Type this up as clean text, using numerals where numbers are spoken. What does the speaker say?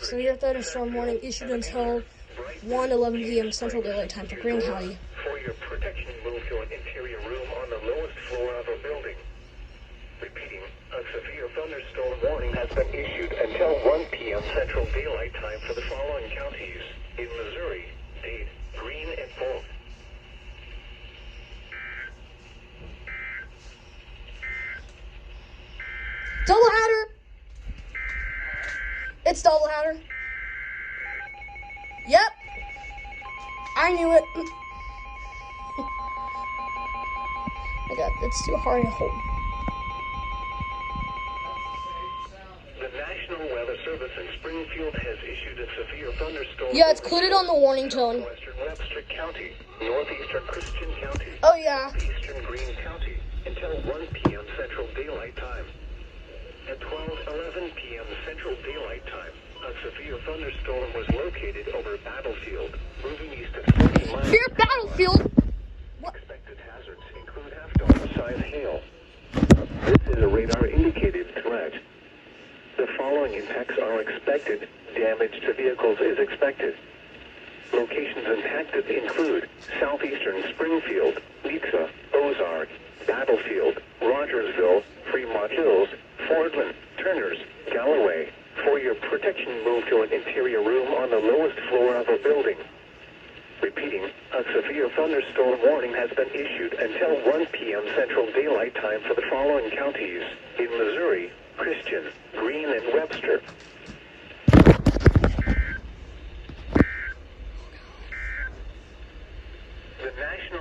Severe thunderstorm warning issued until 1:11 p.m. Central Daylight Time for Greene County. For your protection, move to an interior room on the lowest floor of a building. Repeating, a severe thunderstorm warning has been issued until 1 p.m. Central Daylight Time for the following counties. In Missouri, Dade, Greene, and Polk. Doubleheader! It's doubleheader. Yep. I knew it. My God, that's too hard to hold. The National Weather Service in Springfield has issued a severe thunderstorm. Yeah, it's included on the warning tone. Western Webster County, northeastern Christian County, Oh, yeah. eastern Greene County, until 1 p.m. Central Daylight Time. At 12:11 p.m. Central Daylight Time, a severe thunderstorm was located over Battlefield, moving east at 40 miles. Fear Battlefield! What? Expected hazards include half-dome-size hail. This is a radar-indicated threat. The following impacts are expected. Damage to vehicles is expected. Locations impacted include southeastern Springfield, Leetza, Ozark, Battlefield, Rogersville, Fremont Hills, Fordland, Turners, Galloway. For your protection, move to an interior room on the lowest floor of a building. Repeating, a severe thunderstorm warning has been issued until 1 p.m. Central Daylight Time for the following counties. In Missouri, Christian, Greene, and Webster.